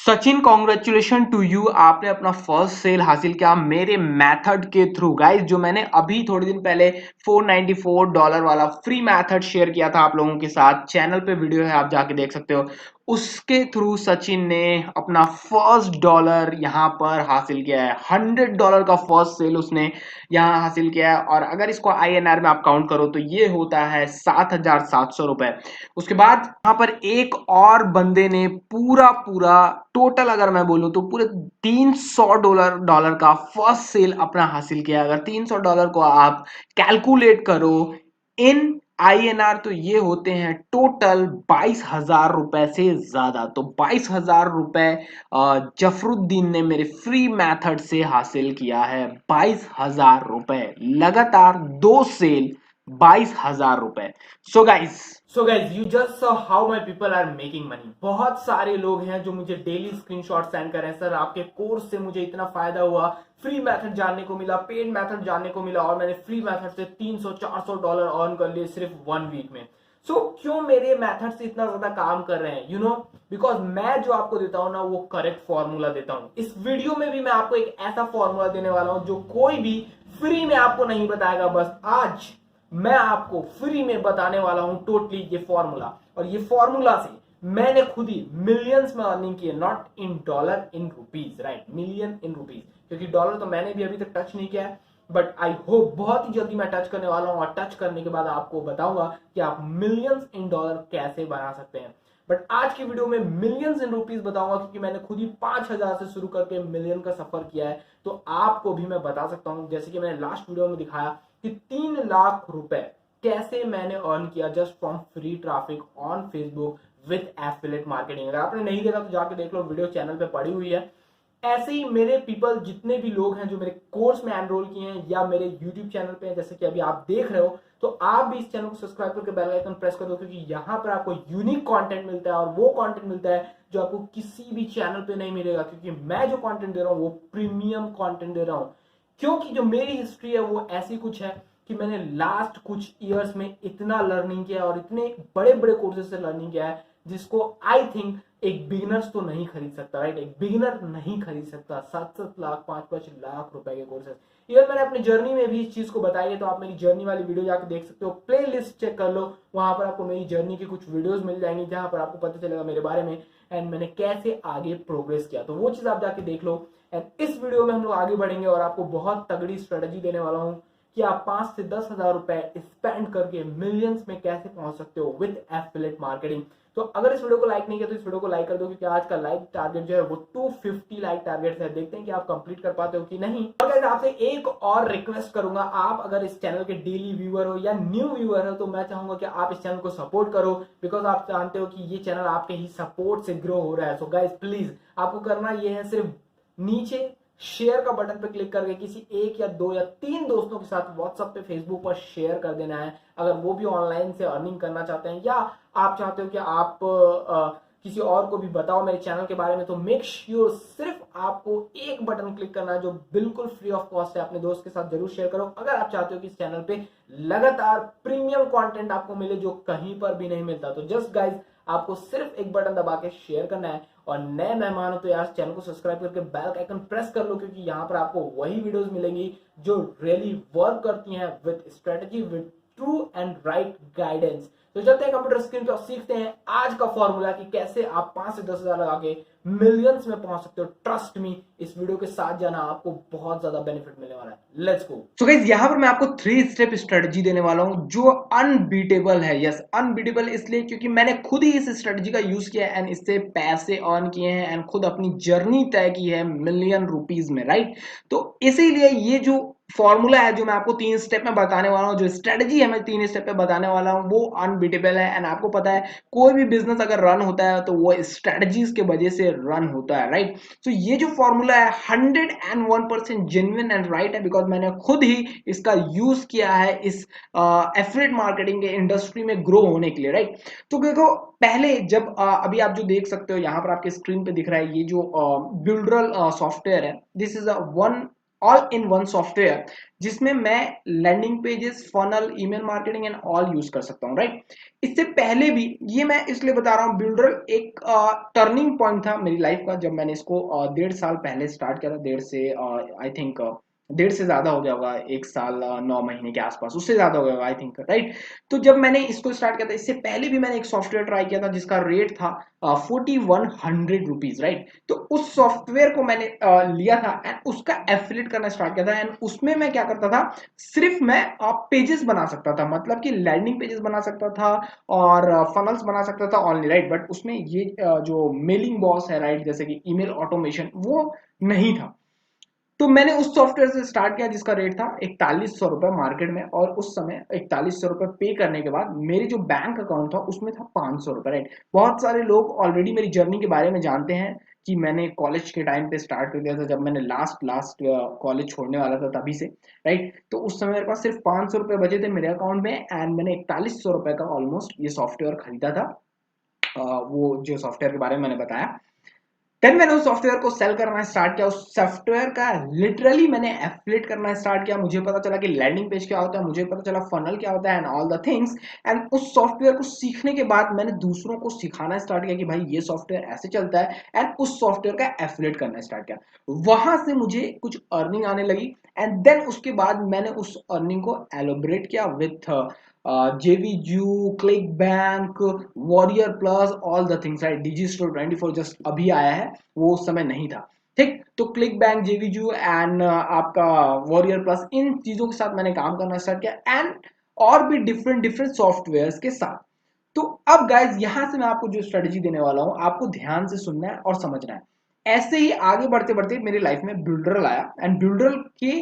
Sachin, congratulation to you. आपने अपना first cell हासिल किया मेरे मेथड के थ्रू। गाइस, जो मैंने अभी थोड़े दिन पहले $494 वाला फ्री मेथड शेयर किया था आप लोगों के साथ, चैनल पे वीडियो है, आप जाके देख सकते हो। उसके थ्रू सचिन ने अपना फर्स्ट डॉलर यहाँ पर हासिल किया है। $100 का फर्स्ट सेल उसने यहाँ हासिल किया है। और अगर इसको INR में आप काउंट करो तो ये होता है 7,700 रुपए। उसके बाद यहाँ पर एक और बंदे ने पूरा पूरा टोटल अगर मैं बोलूं तो पूरे $300 का फर्स्ट सेल अपना हासिल किया। अगर $300 को आप कैलकुलेट करो इन INR तो ये होते हैं टोटल 22,000 रुपए से ज्यादा। तो 22,000 रुपए जफरुद्दीन ने मेरे फ्री मेथड से हासिल किया है। 22,000 रुपए, लगातार 2 सेल, 22,000 रुपए। So guys you just saw how my people are making money. बहुत सारे लोग हैं जो मुझे डेली स्क्रीनशॉट सेंड कर रहे हैं, सर आपके कोर्स से मुझे इतना फायदा हुआ, फ्री मेथड जानने को मिला, पेड मेथड जानने को मिला, और मैंने फ्री मेथड से $300-400 अर्न कर लिए सिर्फ 1 वीक में। क्यों मेरे मेथड से इतना ज्यादा काम कर रहे हैं? बिकॉज मैं जो आपको देता हूं ना, वो करेक्ट फॉर्मूला देता हूं। इस वीडियो में भी मैं आपको एक ऐसा फॉर्मूला देने वाला हूं जो कोई भी फ्री में आपको नहीं बताएगा। बस आज मैं आपको फ्री में बताने वाला हूं टोटली ये फॉर्मूला। और ये फॉर्मूला से मैंने खुद ही मिलियंस में अर्निंग की है, not in dollar, in rupees, right? Million in rupees, क्योंकि डॉलर तो मैंने भी अभी तक टच नहीं किया है, बट आई होप बहुत ही जल्दी मैं टच करने वाला हूं। और टच करने के बाद आपको बताऊंगा कि आप मिलियंस इन डॉलर कैसे बना सकते हैं। बट आज की वीडियो में मिलियंस इन रुपीज बताऊंगा, क्योंकि मैंने खुद ही 5,000 से शुरू करके मिलियन का सफर किया है। तो आपको भी मैं बता सकता हूं, जैसे कि मैंने लास्ट वीडियो में दिखाया कि 3 लाख रुपए कैसे मैंने अर्न किया just from free traffic on Facebook with affiliate marketing. अगर आपने नहीं देखा तो जाके देख लो, वीडियो चैनल पे पड़ी हुई है। ऐसे ही मेरे पीपल, जितने भी लोग हैं जो मेरे कोर्स में एनरोल किए हैं या मेरे यूट्यूब चैनल पे हैं, जैसे कि अभी आप देख रहे हो, तो आप भी इस चैनल को सब्सक्राइब करके बेल आइकन प्रेस कर दो, क्योंकि यहाँ पर आपको यूनिक कंटेंट मिलता है। और वो कंटेंट मिलता है जो आपको किसी भी चैनल पे नहीं मिलेगा, क्योंकि मैं जो कंटेंट दे रहा हूँ वो प्रीमियम कंटेंट दे रहा हूँ। क्योंकि जो मेरी हिस्ट्री है वो ऐसी कुछ है कि मैंने लास्ट कुछ ईयर्स में इतना लर्निंग किया और इतने बड़े बड़े कोर्सेज से लर्निंग किया है, जिसको आई थिंक एक बिगिनर्स तो नहीं खरीद सकता, राइट? एक बिगिनर नहीं खरीद सकता 7-7 लाख, 5-5 लाख रुपए के कोर्सेज। इवन मैंने अपनी जर्नी में भी इस चीज को बताई है, तो आप मेरी जर्नी वाली वीडियो जाकर देख सकते हो, प्ले लिस्ट चेक कर लो, वहां पर आपको मेरी जर्नी की कुछ वीडियोस मिल जाएंगी, जहां पर आपको पता चलेगा मेरे बारे में एंड मैंने कैसे आगे प्रोग्रेस किया। तो वो चीज आप जाके देख लो। एंड इस वीडियो में हम लोग आगे बढ़ेंगे और आपको बहुत तगड़ी स्ट्रेटेजी देने वाला हूँ कि आप 5 से 10,000 रुपए स्पेंड करके मिलियंस में कैसे पहुंच सकते हो विद एफिलिएट मार्केटिंग। तो अगर इस वीडियो को लाइक नहीं किया तो इस वीडियो को लाइक कर दो, क्योंकि आज का लाइक टारगेट जो है वो 250 लाइक टारगेट है। देखते हैं कि आप कंप्लीट कर पाते हो कि नहीं। और गाइस, आपसे एक और रिक्वेस्ट करूंगा, आप अगर इस चैनल के डेली व्यूअर हो या न्यू व्यूअर हो, तो मैं चाहूंगा कि आप इस चैनल को सपोर्ट करो, बिकॉज आप जानते हो कि ये चैनल आपके ही सपोर्ट से ग्रो हो रहा है। सो गाइस प्लीज, आपको करना ये है, सिर्फ नीचे शेयर का बटन पर क्लिक करके किसी 1 या 2 या 3 दोस्तों के साथ व्हाट्सएप पे, फेसबुक पर शेयर कर देना है। अगर वो भी ऑनलाइन से अर्निंग करना चाहते हैं, या आप चाहते हो कि आप किसी और को भी बताओ मेरे चैनल के बारे में, तो मेक श्योर सिर्फ आपको एक बटन क्लिक करना है जो बिल्कुल फ्री ऑफ कॉस्ट है। अपने दोस्त के साथ जरूर शेयर करो अगर आप चाहते हो कि इस चैनल पे लगातार प्रीमियम कंटेंट आपको मिले जो कहीं पर भी नहीं मिलता। तो जस्ट गाइज, आपको सिर्फ एक बटन दबा के शेयर करना है। और नए मेहमान हो तो यार चैनल को सब्सक्राइब करके बेल आइकन प्रेस कर लो, क्योंकि यहाँ पर आपको वही वीडियोस मिलेंगी जो रियली वर्क करती हैं with strategy, with true and right guidance. तो चलते हैं कंप्यूटर स्क्रीन पर, सीखते हैं आज का फॉर्मूला कि कैसे आप 5 से 10,000 लगा के मिलियंस में पहुंच सकते हो। ट्रस्ट मी, इस वीडियो के साथ जाना, आपको बहुत ज्यादा बेनिफिट मिलने वाला है। Let's go. सो गाइस, यहाँ पर मैं आपको 3 स्टेप स्ट्रेटजी देने वाला हूँ जो अनबीटेबल है। यस, अनबीटेबल इसलिए क्योंकि मैंने खुद ही इस स्ट्रेटजी का यूज किया है एंड इससे पैसे अर्न किए हैं एंड खुद अपनी जर्नी तय की है मिलियन रुपीज में, राइट? तो इसीलिए ये जो फॉर्मूला है जो मैं आपको 3 स्टेप में बताने वाला हूँ, जो स्ट्रेटजी है मैं 3 स्टेप में बताने वाला हूँ, वो अनबीटेबल है। एंड आपको पता है, कोई भी बिजनेस अगर रन होता है तो वो स्ट्रेटजीज के वजह से रन होता है, राइट? तो ये जो फॉर्मूला है 101% जेन्युइन एंड राइट है, बिकॉज मैंने खुद ही इसका यूज किया है इस एफिलिएट मार्केटिंग के इंडस्ट्री में ग्रो होने के लिए, राइट? तो देखो, पहले जब अभी आप जो देख सकते हो यहाँ पर आपके स्क्रीन पे दिख रहा है, ये जो बिल्डरल सॉफ्टवेयर है, this is a one all in one software जिसमें मैं landing pages, funnel, email marketing and all use कर सकता हूँ, राइट। इससे पहले भी, ये मैं इसलिए बता रहा हूँ, बिल्डर एक टर्निंग पॉइंट था मेरी लाइफ का, जब मैंने इसको 1.5 साल पहले स्टार्ट किया था। 1.5 से आई थिंक 1.5 से ज्यादा हो गया होगा, 1 साल 9 महीने के आसपास, उससे ज्यादा हो गया होगा आई थिंक, राइट। तो जब मैंने इसको स्टार्ट किया था, इससे पहले भी मैंने एक सॉफ्टवेयर ट्राई किया था जिसका रेट था 4100 रुपीज, राइट। तो उस सॉफ्टवेयर को मैंने लिया था एंड उसका एफिलिएट करना स्टार्ट किया था। एंड उसमें मैं क्या करता था, सिर्फ मैं पेजेस बना सकता था, मतलब कि लैंडिंग पेजेस बना सकता था और फनल्स बना सकता था ऑनली, राइट। बट उसमें ये जो मेलिंग बॉस है, राइट, जैसे कि ईमेल ऑटोमेशन, वो नहीं था। तो मैंने उस सॉफ्टवेयर से स्टार्ट किया जिसका रेट था 4100 रुपए मार्केट में। और उस समय 4100 रुपए पे करने के बाद मेरे जो बैंक अकाउंट था उसमें था 500 रुपए, राइट। बहुत सारे लोग ऑलरेडी मेरी जर्नी के बारे में जानते हैं कि मैंने कॉलेज के टाइम पे स्टार्ट कर दिया था, जब मैंने लास्ट लास्ट कॉलेज छोड़ने वाला था तभी से, राइट। तो उस समय मेरे पास सिर्फ 500 रुपए बचे थे मेरे अकाउंट में एंड मैंने 4100 रुपए का ऑलमोस्ट ये सॉफ्टवेयर खरीदा था। वो जो सॉफ्टवेयर के बारे में मैंने बताया, देन मैंने उस सॉफ्टवेयर को सेल करना स्टार्ट किया। उस सॉफ्टवेयर का लिटरली मैंने एफिलिएट करना स्टार्ट किया। मुझे पता चला कि लैंडिंग पेज क्या होता है, मुझे पता चला फनल क्या होता है and all the things. And उस सॉफ्टवेयर को सीखने के बाद मैंने दूसरों को सिखाना स्टार्ट किया कि भाई ये सॉफ्टवेयर ऐसे चलता है, एंड उस सॉफ्टवेयर का एफिलिएट करना स्टार्ट किया। वहां से मुझे कुछ अर्निंग आने लगी एंड देन उसके बाद मैंने उस अर्निंग को एलोबरेट किया with JVJU, ClickBank, Warrior Plus, all the things, right. Digistore 24 just अभी आया है, वो उस समय नहीं था, ठीक। तो क्लिक बैंक, JVJU एंड आपका वॉरियर प्लस, इन चीजों के साथ मैंने काम करना स्टार्ट किया एंड और भी डिफरेंट डिफरेंट सॉफ्टवेयर के साथ। तो अब गाइज यहां से मैं आपको जो स्ट्रेटेजी देने वाला हूं, आपको ध्यान से सुनना है और समझना है। ऐसे ही आगे बढ़ते बढ़ते मेरी लाइफ में ब्यूल्डरल आया एंड ब्यूल्डरल के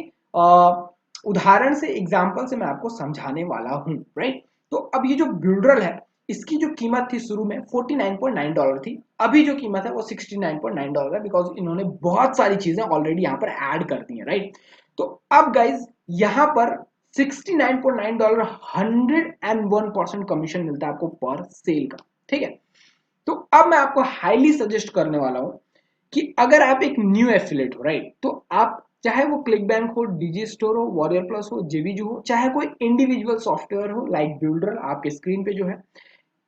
उदाहरण से, एग्जांपल से मैं आपको समझाने वाला हूं, राइट। तो अब ये जो ब्यूल्डरल है, इसकी जो कीमत थी शुरू में $49.9 थी। अभी जो कीमत है वो $69.9 है, बिकॉज इन्होंने बहुत सारी चीजें ऑलरेडी यहाँ पर ऐड कर दी है, राइट। तो अब गाइज यहाँ पर $69.9, 101% कमीशन मिलता है आपको पर सेल का, ठीक है। तो अब मैं आपको हाईली सजेस्ट करने वाला हूं कि अगर आप एक न्यू एफिलेट हो, राइट, तो आप, चाहे वो क्लिक बैंक हो, डिजी स्टोर हो, वॉरियर प्लस हो, JVJU हो, चाहे कोई इंडिविजुअल सॉफ्टवेयर हो लाइक बिल्डर आपके स्क्रीन पे जो है,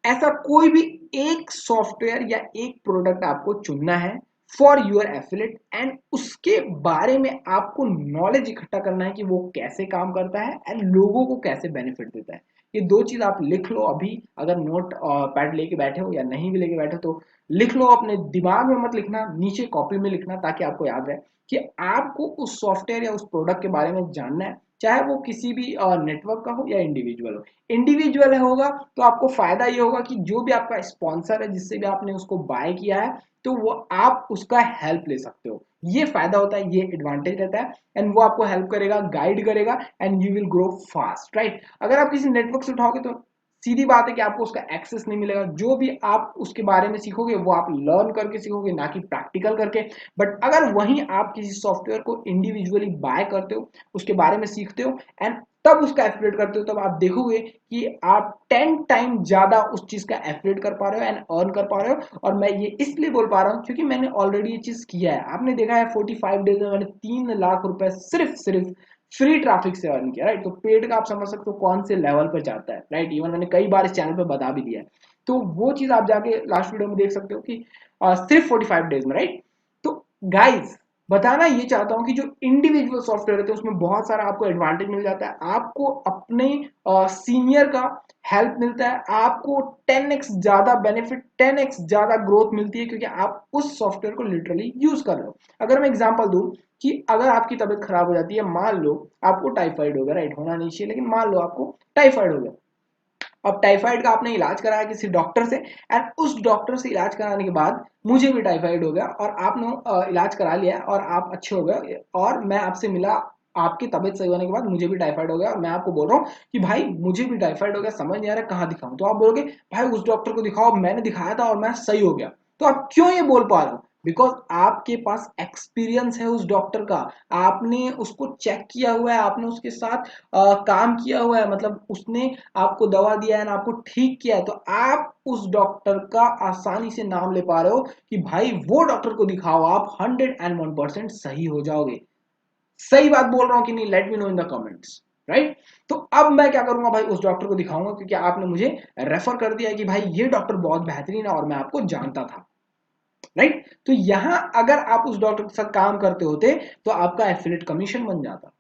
ऐसा कोई भी एक सॉफ्टवेयर या एक प्रोडक्ट आपको चुनना है फॉर यूर एफिलेट एंड उसके बारे में आपको नॉलेज इकट्ठा करना है कि वो कैसे काम करता है एंड लोगों को कैसे बेनिफिट देता है। ये दो चीज आप लिख लो अभी, अगर नोट पैड लेके बैठे हो या नहीं भी लेके बैठे हो तो लिख लो। अपने दिमाग में मत लिखना, नीचे कॉपी में लिखना, ताकि आपको याद रहे कि आपको उस सॉफ्टवेयर या उस प्रोडक्ट के बारे में जानना है, चाहे वो किसी भी नेटवर्क का हो या इंडिविजुअल हो। इंडिविजुअल होगा तो आपको फायदा ये होगा कि जो भी आपका स्पॉन्सर है, जिससे भी आपने उसको बाय किया है, तो वो आप उसका हेल्प ले सकते हो। ये फायदा होता है, ये एडवांटेज रहता है एंड वो आपको हेल्प करेगा, गाइड करेगा and you will grow fast, right. अगर आप किसी नेटवर्क से उठाओगे तो सीधी बात है कि आपको उसका एक्सेस नहीं मिलेगा। जो भी आप उसके बारे में सीखोगे वो आप लर्न करके सीखोगे, ना कि प्रैक्टिकल करके। बट अगर वहीं आप किसी सॉफ्टवेयर को इंडिविजुअली बाय करते हो, उसके बारे में सीखते हो एंड तब उसका एफिलिएट करते हो, तब आप देखोगे कि आप 10 टाइम ज्यादा उस चीज का एफिलिएट कर पा रहे हो एंड अर्न कर पा रहे हो। और मैं ये इसलिए बोल पा रहा हूँ क्योंकि मैंने ऑलरेडी ये चीज किया है। आपने देखा है 45 डेज में मैंने 3 लाख रुपए सिर्फ सिर्फ फ्री ट्रैफिक से अर्न किया, राइट। तो पेड का आप समझ सकते हो कौन से लेवल पर जाता है, राइट। इवन मैंने कई बार इस चैनल पे बता भी दिया है। तो वो चीज आप जाके लास्ट वीडियो में देख सकते हो कि सिर्फ 45 डेज में, राइट। तो गाइज बताना ये चाहता हूं कि जो इंडिविजुअल सॉफ्टवेयर होते हैं उसमें बहुत सारा आपको एडवांटेज मिल जाता है। आपको अपने सीनियर का हेल्प मिलता है, आपको 10x ज्यादा बेनिफिट, 10x ज्यादा ग्रोथ मिलती है, क्योंकि आप उस सॉफ्टवेयर को लिटरली यूज कर रहे हो। अगर मैं एग्जांपल दूं कि अगर आपकी तबीयत खराब हो जाती है, मान लो आपको टाइफाइड हो गया, राइट, होना नहीं चाहिए लेकिन मान लो आपको टाइफाइड हो गया। अब टाइफाइड का आपने इलाज कराया किसी डॉक्टर से एंड उस डॉक्टर से इलाज कराने के बाद मुझे भी टाइफाइड हो गया और आपने इलाज करा लिया और आप अच्छे हो गए और मैं आपसे मिला, आपकी तबीयत सही होने के बाद मुझे भी टाइफाइड हो गया और मैं आपको बोल रहा हूँ कि भाई मुझे भी टाइफाइड हो गया, समझ नहीं आ रहा कहाँ दिखाऊं। तो आप बोलोगे भाई उस डॉक्टर को दिखाओ, मैंने दिखाया था और मैं सही हो गया। तो आप क्यों ये बोल पा रहे हो? बिकॉज आपके पास एक्सपीरियंस है उस डॉक्टर का, आपने उसको चेक किया हुआ है, आपने उसके साथ काम किया हुआ है, मतलब उसने आपको दवा दिया है ना, आपको ठीक किया है। तो आप उस डॉक्टर का आसानी से नाम ले पा रहे हो कि भाई वो डॉक्टर को दिखाओ, आप 101% सही हो जाओगे। सही बात बोल रहा हूं कि नहीं? Let me know in the comments, right? तो अब मैं क्या करूंगा भाई, उस डॉक्टर को दिखाऊंगा क्योंकि आपने मुझे रेफर कर दिया है कि भाई ये डॉक्टर बहुत बेहतरीन है और मैं आपको जानता था, राइट? तो यहां अगर आप उस डॉक्टर के साथ काम करते होते तो आपका एफिलिएट कमीशन बन जाता।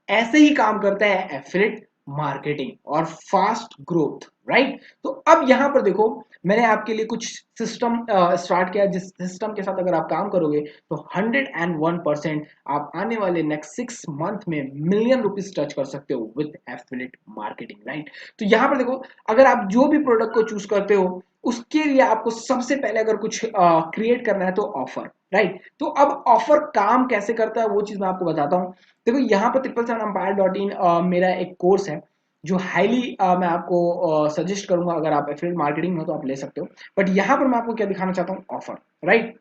ऐसे ही काम करता है एफिलिएट मार्केटिंग और फास्ट ग्रोथ, राइट? तो अब यहां पर देखो, मैंने आपके लिए कुछ सिस्टम स्टार्ट किया, जिस सिस्टम के साथ अगर आप काम करोगे तो 101% आप आने वाले नेक्स्ट 6 मंथ में मिलियन रुपीज टच कर सकते हो विद एफिलिएट मार्केटिंग, राइट? तो यहां पर देखो, अगर आप जो भी प्रोडक्ट को चूज करते हो उसके लिए आपको सबसे पहले अगर कुछ क्रिएट करना है तो ऑफर, राइट? तो अब ऑफर काम कैसे करता है वो चीज मैं आपको बताता हूँ। देखो यहाँ पर triple7empire.in मेरा एक कोर्स है जो हाईली मैं आपको सजेस्ट करूंगा, अगर आप एफिलिएट मार्केटिंग में हो तो आप ले सकते हो। बट यहाँ पर मैं आपको क्या दिखाना चाहता हूँ, ऑफर, राइट?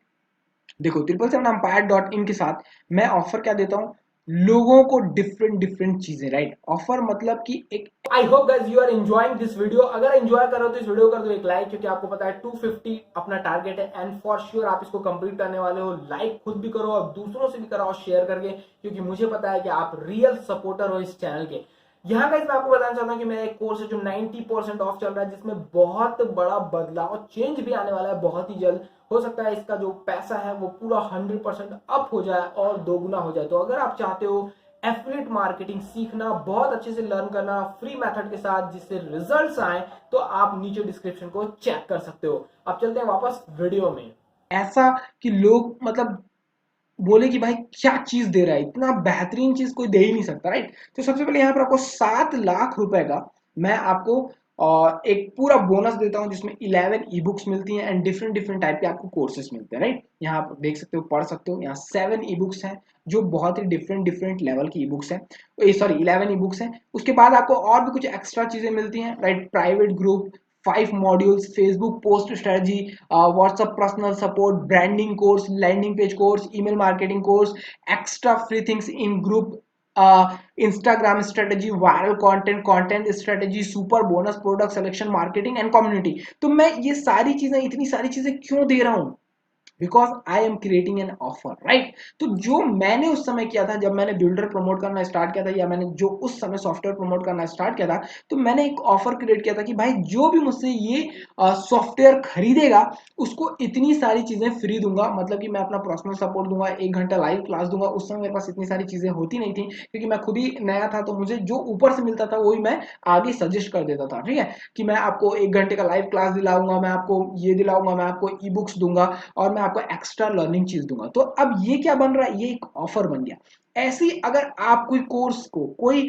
देखो triple7empire.in के साथ मैं ऑफर क्या देता हूँ, लोगों को डिफरेंट डिफरेंट चीजें, राइट? ऑफर मतलब कि एक, I hope guys you are enjoying this video. अगर एंजॉय कर रहे हो तो इस वीडियो को कर दो एक लाइक, क्योंकि आपको पता है 250 अपना टारगेट है एंड फॉर श्योर आप इसको कंप्लीट करने वाले हो। लाइक खुद भी करो और दूसरों से भी कराओ शेयर करके, क्योंकि मुझे पता है कि आप रियल सपोर्टर हो इस चैनल के। यहाँ गाइस मैं आपको बताना चाहता हूँ कि मेरा एक कोर्स है जो 90% ऑफ चल रहा है, जिसमें बहुत बड़ा बदलाव और चेंज भी आने वाला है बहुत ही जल्द। हो सकता है इसका जो पैसा है वो पूरा 100% अप हो जाए और दोगुना हो जाए। तो अगर आप चाहते हो एफिलिएट मार्केटिंग सीखना, बहुत अच्छे से लर्न करना फ्री मेथड के साथ जिससे रिजल्ट्स आए, तो आप नीचे डिस्क्रिप्शन को चेक कर सकते हो। अब चलते हैं वापस वीडियो में। ऐसा कि लोग मतलब बोले कि भाई क्या चीज दे रहा है, इतना बेहतरीन चीज कोई दे ही नहीं सकता, राइट? तो सबसे पहले यहाँ पर आपको 7 लाख रुपए का मैं आपको एक पूरा बोनस देता हूं, जिसमें 11 ई बुक्स मिलती हैं एंड डिफरेंट डिफरेंट टाइप के आपको कोर्सेज मिलते हैं, राइट? यहाँ आप देख सकते हो, पढ़ सकते हो। यहाँ 7 ई बुक्स हैं जो बहुत ही डिफरेंट डिफरेंट लेवल की ई बुक्स हैं, सॉरी 11 ई बुक्स हैं। उसके बाद आपको और भी कुछ एक्स्ट्रा चीजें मिलती हैं, right? Private group, 5 modules, Facebook post strategy, WhatsApp personal support, branding course, landing page course, email marketing course, extra free things in group, Instagram strategy, viral content, content strategy, super bonus, product selection, marketing and community. तो मैं ये सारी चीजें, इतनी सारी चीजें क्यों दे रहा हूं? Because I am creating an offer, right? तो जो मैंने उस समय किया था, जब मैंने बिल्डर प्रमोट करना स्टार्ट किया था, या मैंने जो उस समय सॉफ्टवेयर प्रमोट करना स्टार्ट किया था, तो मैंने एक ऑफर क्रिएट किया था कि भाई जो भी मुझसे ये सॉफ्टवेयर खरीदेगा उसको इतनी सारी चीजें फ्री दूंगा। मतलब कि मैं अपना पर्सनल सपोर्ट दूंगा, 1 घंटा लाइव क्लास दूंगा। उस समय मेरे पास इतनी सारी चीजें होती नहीं थी क्योंकि मैं खुद ही नया था, तो मुझे जो ऊपर से मिलता था वही मैं आगे सजेस्ट कर देता था, ठीक है? कि मैं आपको 1 घंटे का लाइव क्लास दिलाऊंगा, मैं आपको ये दिलाऊंगा, मैं आपको ई बुक्स दूंगा और मैं आपको एक्स्ट्रा लर्निंग चीज दूंगा। तो अब ये क्या बन रहा है, ये एक ऑफर बन गया। ऐसे ही अगर आप कोई कोर्स को, कोई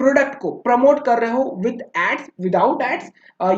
प्रोडक्ट को प्रमोट कर रहे हो विद एड्स, विदाउट एड्स,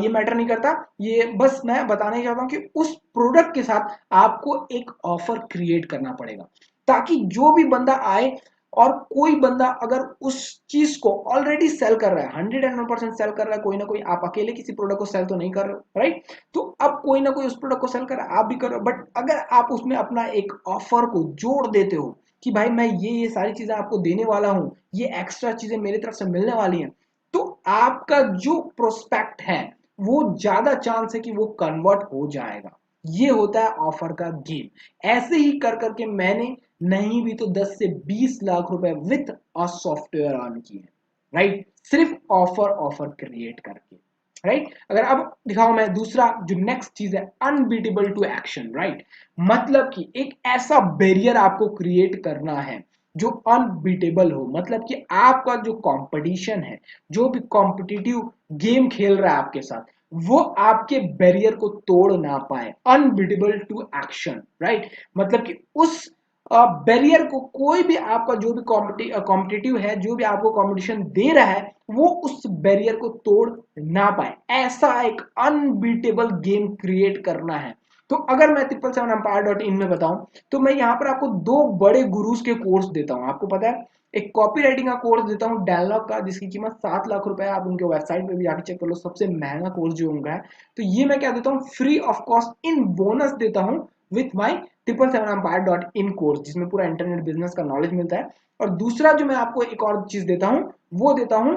ये मैटर नहीं करता। ये बस मैं बताने चाहता हूं कि उस प्रोडक्ट के साथ आपको एक ऑफर क्रिएट करना पड़ेगा, ताकि जो भी बंदा आए, और कोई बंदा अगर उस चीज को ऑलरेडी सेल कर रहा है, 101% सेल कर रहा है, कोई ना कोई, आप अकेले किसी प्रोडक्ट को सेल तो नहीं कर रहे हो, राइट? तो अब कोई ना कोई उस प्रोडक्ट को सेल कर रहा है, आप भी कर रहे हो। बट अगर आप उसमें अपना एक ऑफर को जोड़ देते हो कि भाई मैं ये सारी चीजें आपको देने वाला हूं, ये एक्स्ट्रा चीजें मेरी तरफ से मिलने वाली हैं, तो आपका जो प्रोस्पेक्ट है वो ज्यादा चांस है कि वो कन्वर्ट हो जाएगा। ये होता है ऑफर का गेम। ऐसे ही कर करके मैंने नहीं भी तो 10 से 20 लाख रुपए विथ अ सॉफ्टवेयर अर्न किए, राइट? सिर्फ ऑफर ऑफर क्रिएट करके, राइट? अगर अब दिखाऊं मैं दूसरा, जो नेक्स्ट चीज है, अनबीटेबल टू एक्शन, राइट? मतलब कि एक ऐसा बैरियर आपको क्रिएट करना है जो अनबीटेबल हो। मतलब कि आपका जो कंपटीशन है, जो भी कॉम्पिटिटिव गेम खेल रहा है आपके साथ, वो आपके बैरियर को तोड़ ना पाए। Unbeatable to action, right? मतलब कि उस बैरियर को कोई भी, आपका जो भी कॉम्पिटिटिव है, जो भी आपको कंपटीशन दे रहा है, वो उस बैरियर को तोड़ ना पाए। ऐसा एक अनबीटेबल गेम क्रिएट करना है। तो अगर मैं triple7empire.in में बताऊं, तो मैं यहाँ पर आपको 2 बड़े गुरुज के कोर्स देता हूं। आपको पता है, एक कॉपी राइटिंग का कोर्स देता हूँ डायलॉग का, जिसकी कीमत 7 लाख रुपए है। आप उनके वेबसाइट पे भी जाके चेक कर लो, सबसे महंगा कोर्स जो उनका है। तो ये मैं क्या देता हूँ, free of cost in bonus देता हूँ विथ माई triple7empire.in कोर्स, जिसमें पूरा इंटरनेट बिजनेस का नॉलेज मिलता है। और दूसरा जो मैं आपको एक और चीज देता हूँ, वो देता हूँ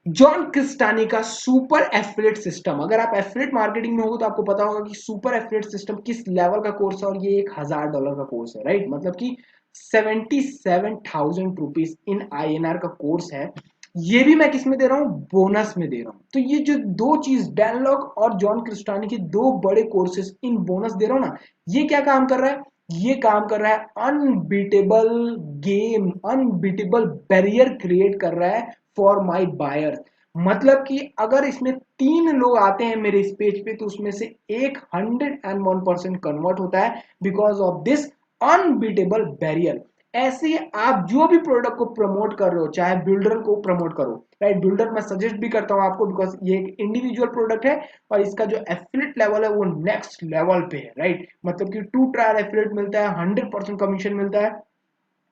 जॉन क्रिस्टानी का सुपर एफिलिएट सिस्टम। अगर आप एफिलिएट मार्केटिंग में हो तो आपको पता होगा कि सुपर एफिलिएट सिस्टम किस लेवल का कोर्स है, और ये $1000 का कोर्स है, राइट? मतलब कि 77,000 रुपीज इन INR का कोर्स है। ये भी मैं किस में दे रहा हूँ? बोनस में दे रहा हूँ। तो ये जो दो चीज, डैन लॉक और जॉन क्रिस्टानी के दो बड़े कोर्सेज इन बोनस दे रहा हूँ ना, ये क्या काम कर रहा है? ये काम कर रहा है unbeatable game, unbeatable barrier create कर रहा है फॉर माई बायर्स। मतलब कि अगर इसमें 3 लोग आते हैं मेरे इस पेज पे, तो उसमें से एक 101% कन्वर्ट होता है because of this unbeatable barrier. ऐसे ही आप जो भी प्रोडक्ट को प्रमोट कर रहे हो, चाहे बिल्डर को प्रमोट करो, राइट? बिल्डर मैं सजेस्ट भी करता हूं आपको, बिकॉज ये एक इंडिविजुअल प्रोडक्ट है और इसका जो एफिलिएट लेवल है वो नेक्स्ट लेवल पे है, राइट? मतलब कि 2 ट्रायल एफिलिएट मिलता है, 100% कमीशन मिलता है।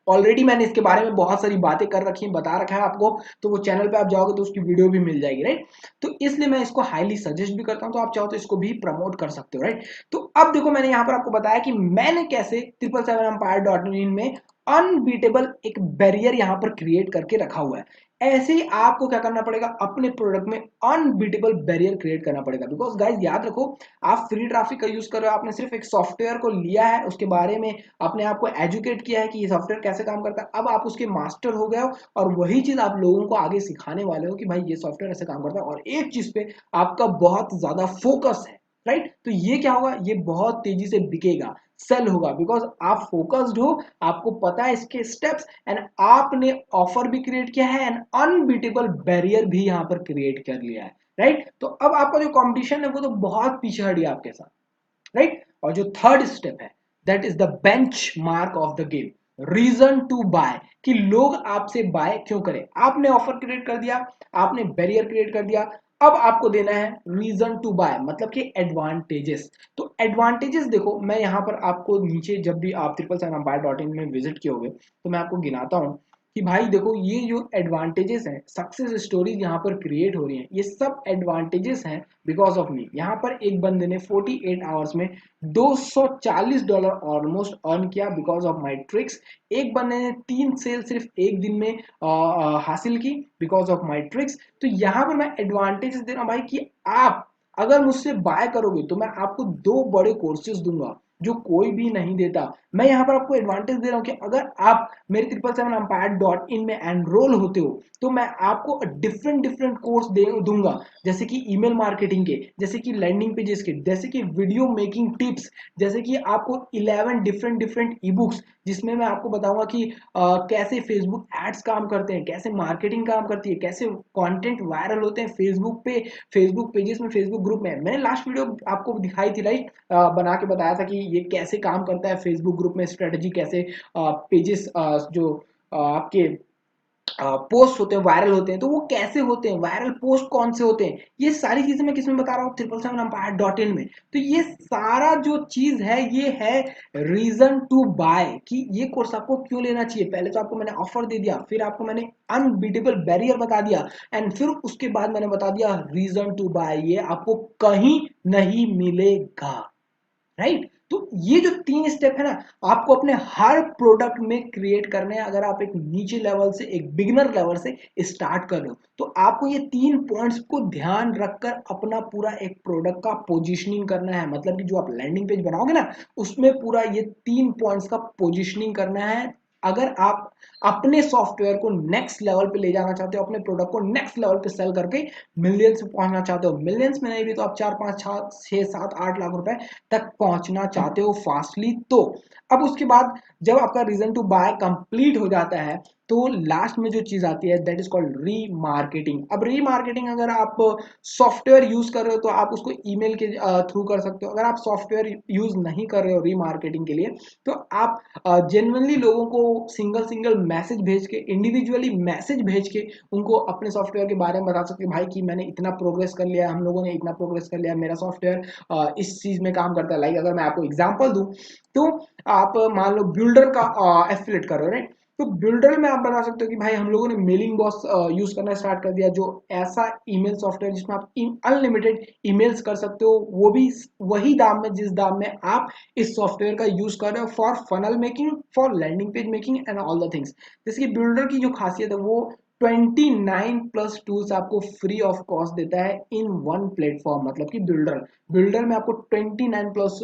ऑलरेडी मैंने इसके बारे में बहुत सारी बातें कर रखी हैं, बता रखा है आपको, तो वो चैनल पे आप जाओगे तो उसकी वीडियो भी मिल जाएगी, राइट? तो इसलिए मैं इसको हाईली सजेस्ट भी करता हूं, तो आप चाहो तो इसको भी प्रमोट कर सकते हो, राइट? तो अब देखो, मैंने यहां पर आपको बताया कि मैंने कैसे 777empire.in में अनबीटेबल एक बैरियर यहां पर क्रिएट करके रखा हुआ है। ऐसे ही आपको क्या करना पड़ेगा? अपने प्रोडक्ट में अनबीटेबल बैरियर क्रिएट करना पड़ेगा। बिकॉज गाइज याद रखो, आप फ्री ट्रैफिक का यूज कर रहे हो, आपने सिर्फ एक सॉफ्टवेयर को लिया है, उसके बारे में अपने आप को एजुकेट किया है कि ये सॉफ्टवेयर कैसे काम करता है, अब आप उसके मास्टर हो गए हो और वही चीज आप लोगों को आगे सिखाने वाले हो कि भाई ये सॉफ्टवेयर ऐसे काम करता है, और एक चीज पे आपका बहुत ज्यादा फोकस है, राइट? तो ये क्या होगा? ये बहुत तेजी से बिकेगा, सेल होगा, बिकॉज आप फोकस्ड हो, आपको पता है इसके स्टेप्स, एंड आपने ऑफर भी क्रिएट किया है एंड अनबीटेबल बैरियर भी यहां पर क्रिएट कर लिया है, राइट? तो अब आपका जो कंपटीशन है वो तो बहुत पीछे हट गया आपके साथ, राइट? और जो थर्ड स्टेप है, that is the benchmark of the game, reason to buy, कि लोग आपसे बाय क्यों करें। आपने ऑफर क्रिएट कर दिया, आपने बैरियर क्रिएट कर दिया, अब आपको देना है रीजन टू बाय, मतलब कि एडवांटेजेस। तो एडवांटेजेस देखो, मैं यहां पर आपको नीचे, जब भी आप 777empire.in में विजिट किए होगे तो मैं आपको गिनाता हूं कि भाई देखो, ये जो एडवांटेजेस हैं, सक्सेस स्टोरीज यहाँ पर क्रिएट हो रही हैं, ये सब एडवांटेजेस हैं बिकॉज ऑफ मी। यहाँ पर एक बंदे ने 48 आवर्स में $240 ऑलमोस्ट अर्न किया बिकॉज ऑफ माई ट्रिक्स। एक बंदे ने 3 सेल सिर्फ एक दिन में हासिल की बिकॉज ऑफ माई ट्रिक्स। तो यहाँ पर मैं एडवांटेजेस दे रहा हूँ भाई कि आप अगर मुझसे बाय करोगे तो मैं आपको 2 बड़े कोर्सेज दूंगा जो कोई भी नहीं देता। मैं यहाँ पर आपको एडवांटेज दे रहा हूँ कि अगर आप मेरे 777empire.in में एनरोल होते हो तो मैं आपको डिफरेंट डिफरेंट कोर्स दूंगा, जैसे कि ईमेल मार्केटिंग के, जैसे कि लैंडिंग पेजेस के, जैसे कि वीडियो मेकिंग टिप्स, जैसे कि आपको 11 डिफरेंट डिफरेंट ई बुक्स, जिसमें मैं आपको बताऊंगा कि कैसे फेसबुक एड्स काम करते हैं, कैसे मार्केटिंग काम करती है, कैसे कंटेंट वायरल होते हैं फेसबुक पे, फेसबुक पेजेस में, फेसबुक ग्रुप में। मैंने लास्ट वीडियो आपको दिखाई थी, राइट? बना के बताया था कि ये कैसे काम करता है फेसबुक ग्रुप में, स्ट्रेटजी कैसे, पेजेस जो आपके पोस्ट होते हैं, वायरल होते हैं, तो वो कैसे होते हैं, वायरल पोस्ट कौन से होते हैं, ये सारी चीजें मैं किसमें बता रहा हूँ? 777empire.in में। तो ये सारा जो चीज है, ये है रीजन टू बाय, कि ये कोर्स आपको क्यों लेना चाहिए। पहले तो आपको मैंने ऑफर दे दिया, फिर आपको मैंने अनबीटेबल बैरियर बता दिया, एंड फिर उसके बाद मैंने बता दिया रीजन टू बाय, ये आपको कहीं नहीं मिलेगा, राइट? तो ये जो 3 स्टेप है ना, आपको अपने हर प्रोडक्ट में क्रिएट करने हैं। अगर आप एक नीचे लेवल से, एक बिगिनर लेवल से स्टार्ट कर रहे हो, तो आपको ये 3 पॉइंट्स को ध्यान रखकर अपना पूरा एक प्रोडक्ट का पोजीशनिंग करना है। मतलब कि जो आप लैंडिंग पेज बनाओगे ना, उसमें पूरा ये 3 पॉइंट्स का पोजीशनिंग करना है। अगर आप अपने सॉफ्टवेयर को नेक्स्ट लेवल पे ले जाना चाहते हो, अपने प्रोडक्ट को नेक्स्ट लेवल पे सेल करके मिलियंस पे पहुंचना चाहते हो, मिलियंस में नहीं भी तो आप 4 5 6 7 8 लाख रुपए तक पहुंचना चाहते हो फास्टली, तो अब उसके बाद जब आपका रीजन टू बाय कंप्लीट हो जाता है, तो लास्ट में जो चीज आती है, दैट इज कॉल्ड रीमार्केटिंग। अब रीमार्केटिंग, अगर आप सॉफ्टवेयर यूज कर रहे हो तो आप उसको ईमेल के थ्रू कर सकते हो। अगर आप सॉफ्टवेयर यूज नहीं कर रहे हो रीमार्केटिंग के लिए, तो आप जेन्युइनली लोगों को सिंगल सिंगल मैसेज भेज के, इंडिविजुअली मैसेज भेज के उनको अपने सॉफ्टवेयर के बारे में बता सकते हैं, भाई कि मैंने इतना प्रोग्रेस कर लिया, हम लोगों ने इतना प्रोग्रेस कर लिया, मेरा सॉफ्टवेयर इस चीज में काम करता है। लाइक अगर मैं आपको एग्जांपल दूं, तो आप मान लो बिल्डर का एफिलिएट कर रहे हो, राइट? तो बिल्डर में आप बता सकते हो कि भाई हम लोगों ने मेलिंग बॉस यूज करना स्टार्ट कर दिया, जो ऐसा ईमेल सॉफ्टवेयर जिसमें आप अनलिमिटेड ईमेल्स कर सकते हो, वो भी वही दाम में जिस दाम में आप इस सॉफ्टवेयर का यूज कर रहे हो, for funnel making, for landing page making and all the things. जैसे कि बिल्डर की जो खासियत है, वो 29 प्लस टूल्स आपको फ्री ऑफ कॉस्ट देता है इन वन प्लेटफॉर्म, मतलब कि बिल्डर में आपको 29 प्लस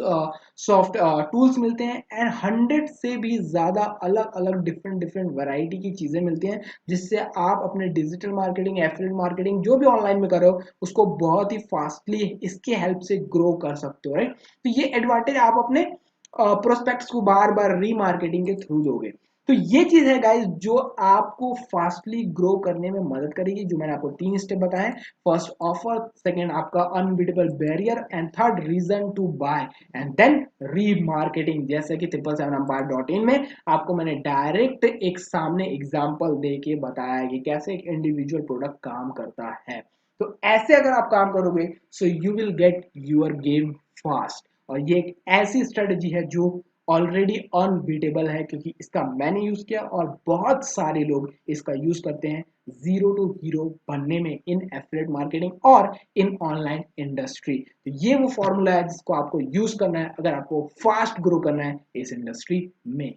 सॉफ्ट टूल्स मिलते हैं एंड 100 से भी ज्यादा अलग अलग डिफरेंट वैरायटी की चीजें मिलती हैं, जिससे आप अपने डिजिटल मार्केटिंग, एफिलिएट मार्केटिंग जो भी ऑनलाइन में कर रहे हो उसको बहुत ही फास्टली इसके हेल्प से ग्रो कर सकते हो, राइट। तो ये एडवांटेज आप अपने प्रोस्पेक्ट्स को बार बार रीमार्केटिंग के थ्रू दोगे। तो ये चीज है गाइस जो आपको फास्टली ग्रो करने में मदद करेगी, जो मैंने आपको 3 स्टेप बताए। फर्स्ट ऑफर, सेकंड आपका unbeatable barrier and third reason to buy and then remarketing. जैसे कि 777empire.in में आपको मैंने डायरेक्ट एक सामने एग्जांपल दे के बताया कि कैसे एक इंडिविजुअल प्रोडक्ट काम करता है। तो ऐसे अगर आप काम करोगे so you will get your game fast. और ये एक ऐसी स्ट्रेटजी है जो ऑलरेडी अनबीटेबल है, क्योंकि इसका मैंने यूज किया और बहुत सारे लोग इसका यूज करते हैं जीरो टू हीरो बनने में इन एफिलिएट मार्केटिंग और इन ऑनलाइन इंडस्ट्री। तो ये वो फॉर्मूला है जिसको आपको यूज करना है अगर आपको फास्ट ग्रो करना है इस इंडस्ट्री में।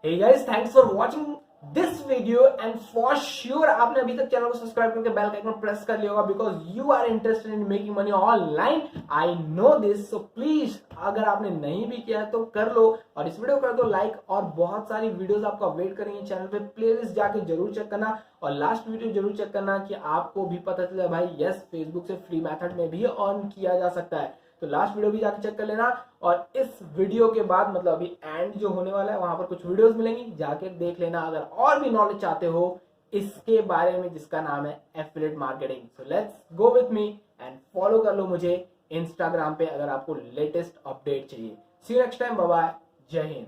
Hey guys, thanks for watching this video and for sure आपने अभी तक चैनल को सब्सक्राइब करके बेल का आइकन प्रेस कर लिया होगा because you are interested in making money online. I know this, so please अगर आपने नहीं भी किया तो कर लो और इस वीडियो को कर दो लाइक, और बहुत सारी वीडियोस आपका वेट करेंगे चैनल पे। प्लेलिस्ट जाके जरूर चेक करना और लास्ट वीडियो जरूर चेक करना कि आपको भी पता चले भाई यस फेसबुक से फ्री मेथड में भी अर्न किया जा सकता है। तो लास्ट वीडियो भी जाके चेक कर लेना और इस वीडियो के बाद मतलब अभी एंड जो होने वाला है वहां पर कुछ वीडियोस मिलेंगी, जाके देख लेना अगर और भी नॉलेज चाहते हो इसके बारे में जिसका नाम है affiliate marketing. So let's go with me and follow कर लो मुझे इंस्टाग्राम पे अगर आपको लेटेस्ट अपडेट चाहिए। See you next time, bye bye, जय हिंद।